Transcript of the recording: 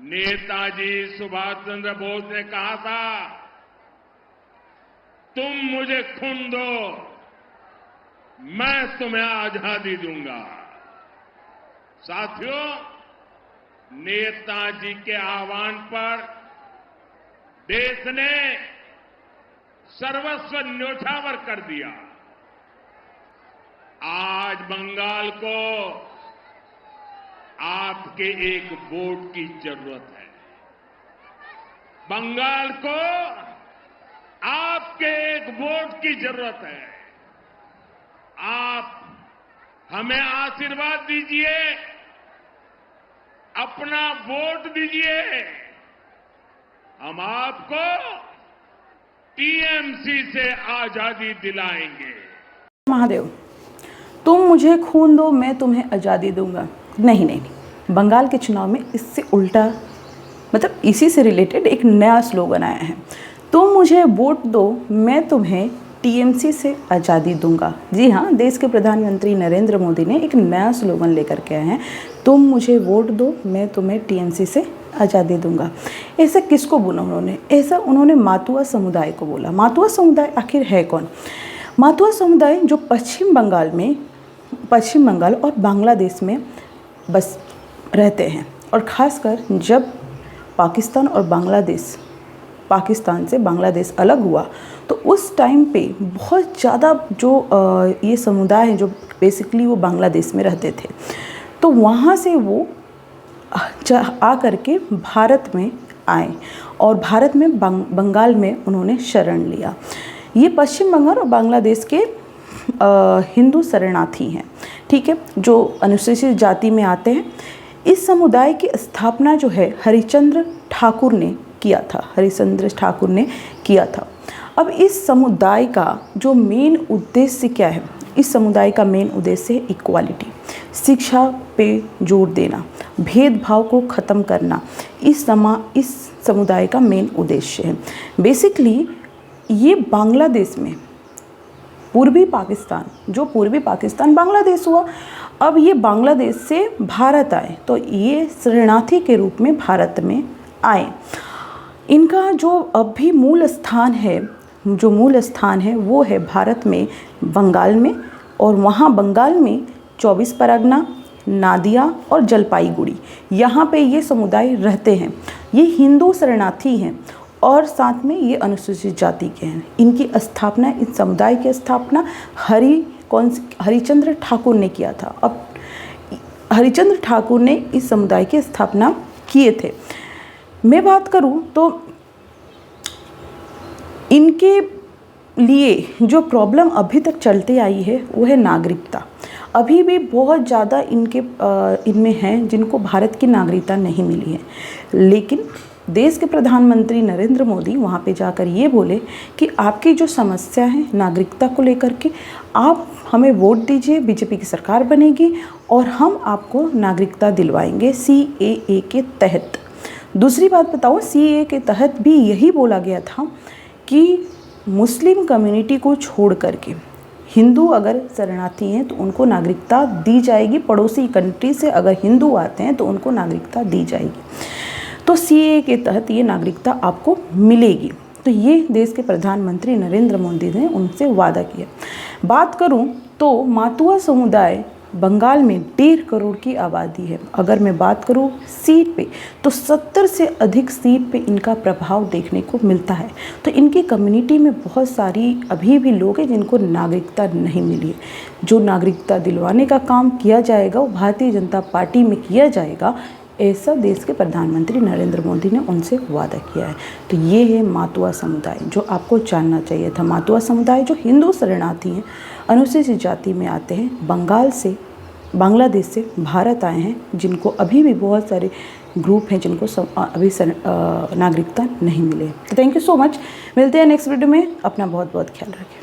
नेताजी सुभाष चंद्र बोस ने कहा था, तुम मुझे खून दो, मैं तुम्हें आजादी दूंगा। साथियों, नेताजी के आह्वान पर देश ने सर्वस्व न्योछावर कर दिया। आज बंगाल को आपके एक वोट की जरूरत है। बंगाल को आपके एक वोट की जरूरत है। आप हमें आशीर्वाद दीजिए, अपना वोट दीजिए। हम आपको टीएमसी से आजादी दिलाएंगे। महादेव, तुम मुझे खून दो, मैं तुम्हें आज़ादी दूंगा। नहीं नहीं नहीं, बंगाल के चुनाव में इससे उल्टा, मतलब इसी से रिलेटेड एक नया स्लोगन आया है। तुम मुझे वोट दो, मैं तुम्हें टीएमसी से आज़ादी दूंगा। जी हाँ, देश के प्रधानमंत्री नरेंद्र मोदी ने एक नया स्लोगन लेकर के आए हैं, तुम मुझे वोट दो, मैं तुम्हें टीएमसी से आज़ादी दूंगा। ऐसा किसको बोला उन्होंने? ऐसा उन्होंने मातुआ समुदाय को बोला। मातुआ समुदाय आखिर है कौन? मातुआ समुदाय जो पश्चिम बंगाल और बांग्लादेश में बस रहते हैं, और ख़ासकर जब पाकिस्तान से बांग्लादेश अलग हुआ तो उस टाइम पे बहुत ज़्यादा जो ये समुदाय है जो बेसिकली वो बांग्लादेश में रहते थे, तो वहाँ से वो आ करके भारत में आए और भारत में बंगाल में उन्होंने शरण लिया। ये पश्चिम बंगाल और बांग्लादेश के हिंदू शरणार्थी हैं, ठीक है, जो अनुसूचित जाति में आते हैं। इस समुदाय की स्थापना जो है हरिश्चंद्र ठाकुर ने किया था। अब इस समुदाय का जो मेन उद्देश्य क्या है? इस समुदाय का मेन उद्देश्य है इक्वालिटी, शिक्षा पे जोर देना, भेदभाव को ख़त्म करना। इस समुदाय का मेन उद्देश्य है। बेसिकली ये बांग्लादेश में पूर्वी पाकिस्तान बांग्लादेश हुआ। अब ये बांग्लादेश से भारत आए, तो ये शरणार्थी के रूप में भारत में आए। इनका जो अब भी मूल स्थान है वो है भारत में बंगाल में, और वहाँ बंगाल में 24 परगना, नादिया और जलपाईगुड़ी, यहाँ पे ये समुदाय रहते हैं। ये हिंदू शरणार्थी हैं और साथ में ये अनुसूचित जाति के हैं। इस समुदाय की स्थापना हरिश्चंद्र ठाकुर ने किया था। अब हरिश्चंद्र ठाकुर ने इस समुदाय की स्थापना किए थे। मैं बात करूं तो इनके लिए जो प्रॉब्लम अभी तक चलती आई है वो है नागरिकता। अभी भी बहुत ज़्यादा इनमें हैं जिनको भारत की नागरिकता नहीं मिली है, लेकिन देश के प्रधानमंत्री नरेंद्र मोदी वहाँ पे जाकर ये बोले कि आपकी जो समस्या है नागरिकता को लेकर के, आप हमें वोट दीजिए, बीजेपी की सरकार बनेगी और हम आपको नागरिकता दिलवाएंगे CAA के तहत। दूसरी बात बताओ, CAA के तहत भी यही बोला गया था कि मुस्लिम कम्युनिटी को छोड़ करके हिंदू अगर शरणार्थी हैं तो उनको नागरिकता दी जाएगी। पड़ोसी कंट्री से अगर हिंदू आते हैं तो उनको नागरिकता दी जाएगी। तो CAA के तहत ये नागरिकता आपको मिलेगी। तो ये देश के प्रधानमंत्री नरेंद्र मोदी ने उनसे वादा किया। बात करूं तो मातुआ समुदाय बंगाल में 1.5 करोड़ की आबादी है। अगर मैं बात करूं सीट पे, तो 70 से अधिक सीट पे इनका प्रभाव देखने को मिलता है। तो इनकी कम्युनिटी में बहुत सारी अभी भी लोग हैं जिनको नागरिकता नहीं मिली है। जो नागरिकता दिलवाने का काम किया जाएगा वो भारतीय जनता पार्टी में किया जाएगा, ऐसा देश के प्रधानमंत्री नरेंद्र मोदी ने उनसे वादा किया है। तो ये है मातुआ समुदाय जो आपको जानना चाहिए था। मातुआ समुदाय जो हिंदू शरणार्थी हैं, अनुसूचित जाति में आते हैं, बांग्लादेश से भारत आए हैं, जिनको अभी भी बहुत सारे ग्रुप हैं जिनको अभी नागरिकता नहीं मिले। तो थैंक यू सो मच। मिलते हैं नेक्स्ट वीडियो में। अपना बहुत बहुत ख्याल रखें।